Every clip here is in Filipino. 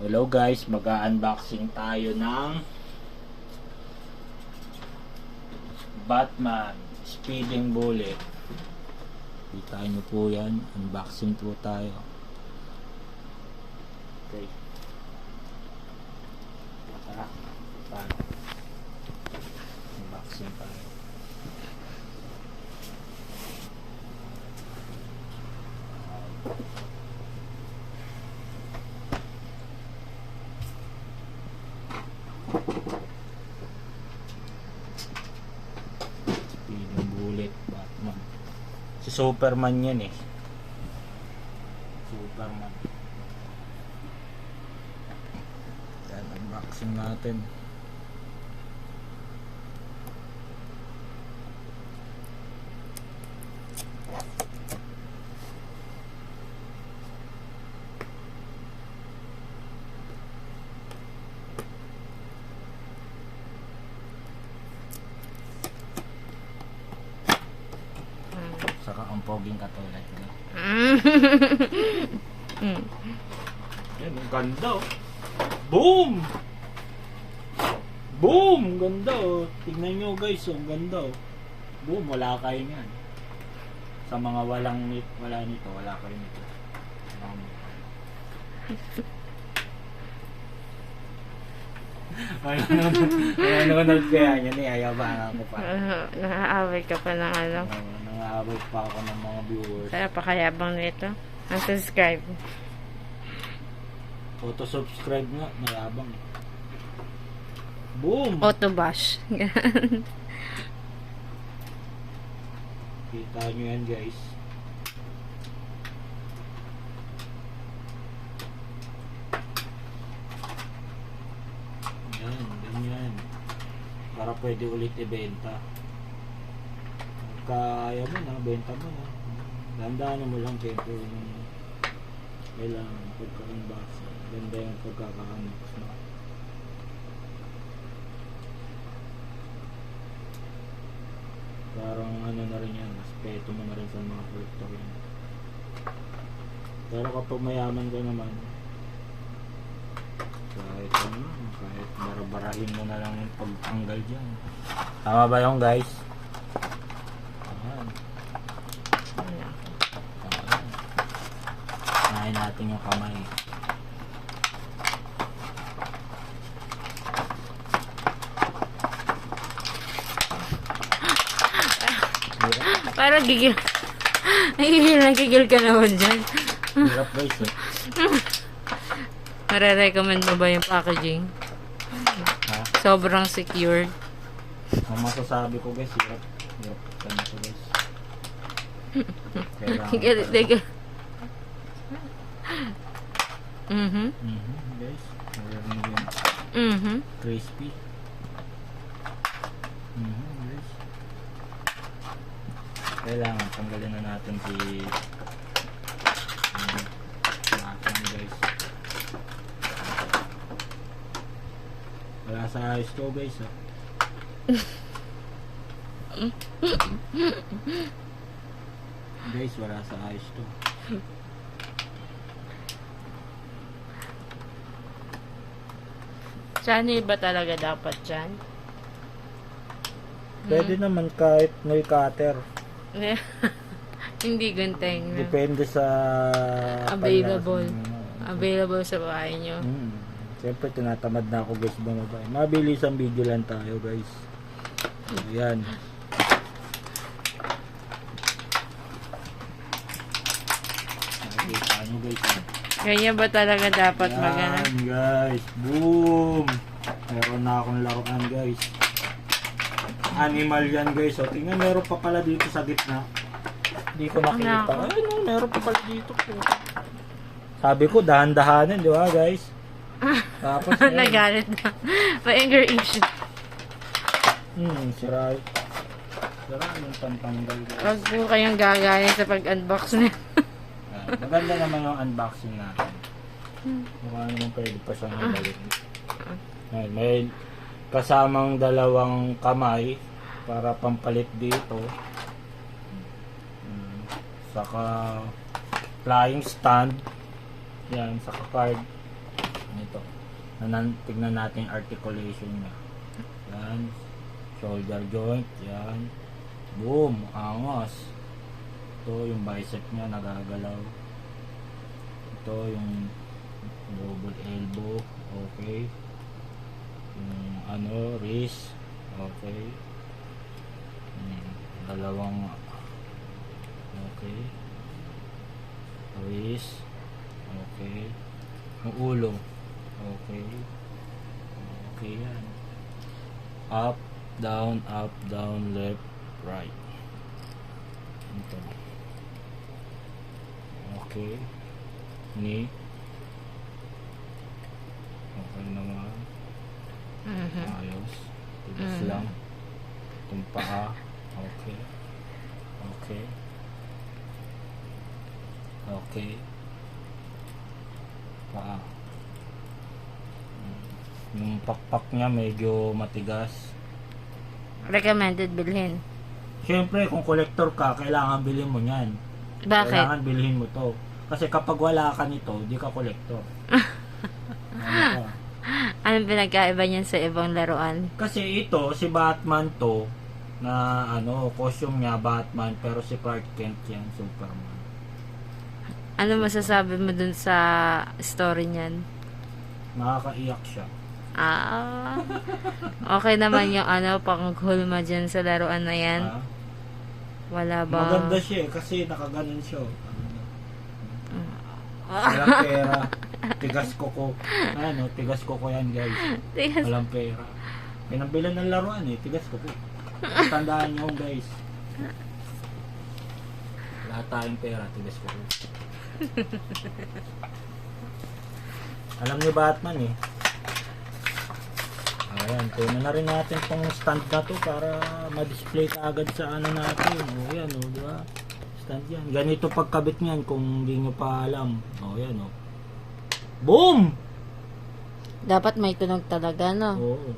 Hello guys, mag-unboxing tayo ng Batman Speeding Bullet. Kita nyo po yan, unboxing po tayo. Okay. Tara, unboxing tayo. Speeding Bullet Batman. Si Superman yan eh. Superman. Yan, unboxing natin. Saka ang poging katulad ko. Yan, ang ganda oh. Boom! Boom! Ganda oh. Tignan nyo guys, oh, ang ganda oh. Boom, wala kayo niyan. Sa mga wala nito, wala kayo nito. Nanonood kaya niya ni ayabangan ko pa. Naaaway ka pa ng ano. Nangaabot pa ako ng mga viewers. Kaya pakayabang nito. Ang subscribe. Auto-subscribe nga, mayabang. Boom! Auto bash. Kita nyo yan guys. Yan, ganyan. Para pwede ulit ibenta. Kaya mo na, benta mo na. Dandaan mo lang siyempre yung kailangan pagka-unbox. Ganda yung pagkaka-unbox mo. Parang ano na rin yan, respeto mo na rin sa mga collector yan. Pero kapag mayaman ka naman, kahit barabarahin mo na lang yung pagtanggal dyan. Tama ba yung guys? Ayan. Nahin natin yung kamay. Parang gigil. Nagigil ka naman dyan. Hirap guys eh. Mare-recommend mo ba yung packaging? Ha? Sobrang secured. Ang masasabi ko guys, hirap. Hirap ka na ito guys. Teka. Guys, meron yung crispy. Guys. Kailangan tanggalin na natin si natin guys. Wala sa ayos to guys ha. Guys, wala sa ayos to. Saan ba talaga dapat dyan? Pwede naman kahit nail cutter. Hindi gunting. No? Depende sa Available. panlasa. Available sa bahay nyo. Siyempre tinatamad na ako guys bumaba. Mabilis ang video lang tayo guys. Ayan. Nakikita nyo guys. Ganyan ba talaga dapat magana? Ayan guys. Boom! Meron na akong laruan guys. Animal yan guys. O tingnan, meron pa pala dito sa gitna. Hindi ko nakita. Ay no, meron pa pala dito. Sabi ko dahan-dahanin, di ba guys? Tapos Nagalit na. May anger issue. Sira. Sira yung pantanggal guys. Huwag po kayong gagaya sa pag-unbox na. Maganda naman yung unboxing natin. Mukha naman pwede pa siyang ibalik. May kasamang dalawang kamay para pampalit dito. Saka flying stand. Yan, saka card. Ito. Tignan natin yung articulation niya. Yan. Shoulder joint. Yan. Boom! Angas. Ito yung bicep niya nagagalaw. Ito yung double elbow. Okay. Yung wrist. Okay. Dalawang okay. Wrist. Okay. Yung ulo. Okay. Okay yan. Up, down, left, right. Ito. Okay. Knee. Okay naman. Ayos. Tigas lang. Itong paa. Okay. Okay. Okay. Paa. Yung pakpak niya medyo matigas. Recommended bilhin. Siyempre, kung collector ka, kailangan bilhin mo yan. Bakit? Kailangan bilhin mo to. Kasi kapag wala ka nito, di ka collector. Ano ka? Anong pinagkaiba niyan sa ibang laruan? Kasi ito, si Batman to, na costume niya Batman, pero si Clark Kent yan, Superman. Ano masasabi mo dun sa story niyan? Nakakaiyak siya. Ah, okay naman yung panghulma dyan sa laruan na yan. Ah, Wala ba? maganda siya kasi nakaganon siya. Walang pera. Tigas kuko. Tigas kuko yan, guys. Tigas. Walang pera. Pinambilan ng laruan tigas kuko. Tandaan nyo, guys. Lahat tayong pera, tigas kuko. Alam ni Batman Ayan, tunan na rin natin tong stand na to para ma-display ka agad sa natin. Yan, di ba? Stand yan. Ganito pagkabit niyan kung hindi nyo pa alam. Yan, Boom! Dapat may tunog talaga, no? Oo.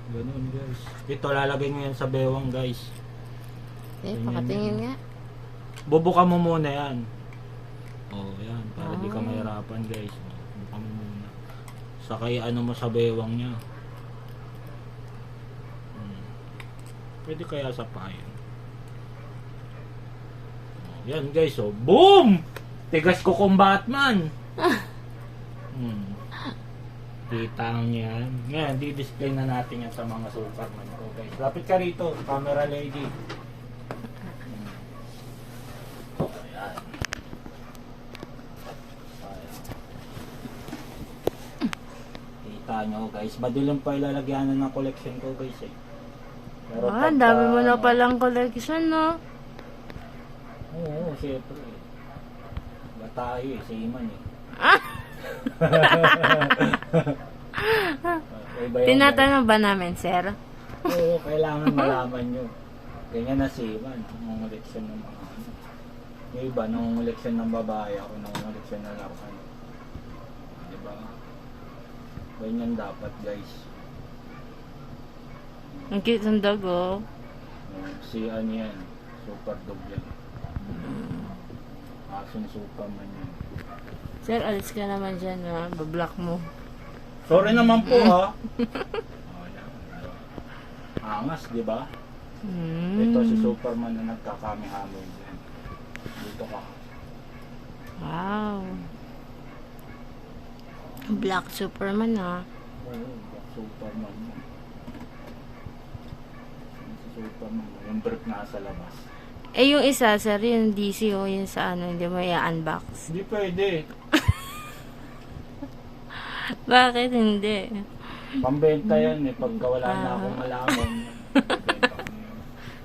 Ganun, guys. Ito, lalagay nyo yan sa bewang, guys. Pakatingin nga. Bubuka mo muna yan. Yan. Para di ka mahirapan, guys. Bubuka mo muna. Sakay mo sa bewang niya. Pwede kaya sa payo. Yan, guys, boom! Tigas ko kung Batman. Kita niyo yan. Ngayon, di-display na natin yan sa mga Superman ko, guys. Lapit ka rito, camera lady. Ayan. Kita nyo, guys. Madilim pa ilalagyanan ng collection ko, guys, Pero Ang dami mo na palang collection, no? Oo, syempre. Ba tayo seaman Tinatanong ba namin, sir? Oo, kailangan malaman nyo. Ganyan na seaman. Nangunguleksyon ng mga Yung iba, nangunguleksyon ng babae. Ako nangunguleksyon ng laruan. Diba? Ganyan dapat, guys. Ang cute ng dog, oh. Si yan. Super dog yan. Asong Superman yan. Sir, alis ka naman dyan, ha? Bablock mo. Sorry naman po, ha? Angas, di ba? Ito si Superman na nagkakami-hamon dyan. Dito ka. Wow. Black Superman, ha? Oo, Superman. Superman. Yung brick nasa labas. Eh, yung isa, sir, yung DC, o yung sa hindi mo i-unbox. Hindi pwede. Bakit hindi? Pambenta yan pagka wala na akong malaman.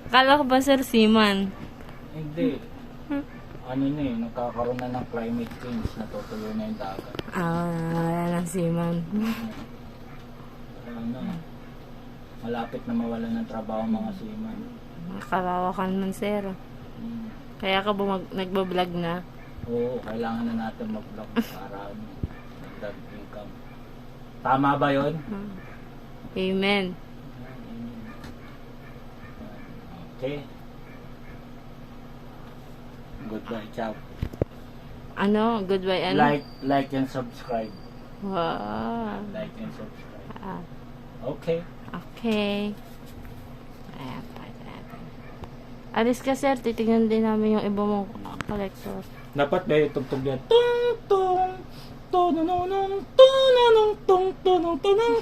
Kala ko ba, sir, seaman? Hindi. Nagkakaroon na ng climate change. Natutuyo na yung dagat. Wala ng seaman. Malapit na mawala ng trabaho mga seaman. Kawawa ka naman, sir. Kaya ka ba nagbablog na? Oo, kailangan na natin mag-vlog para magdag income. Tama ba yun? Amen. Okay. Goodbye, ciao. Goodbye, Like and subscribe. Wow. Like and subscribe. Ah, Okay. okay. Ayan pa natin. Alis ka, sir. Titignan din namin yung iba mong collector. Dapat may tugtog yan. Tung tung tung tung tung tung tung tung tung tung tung.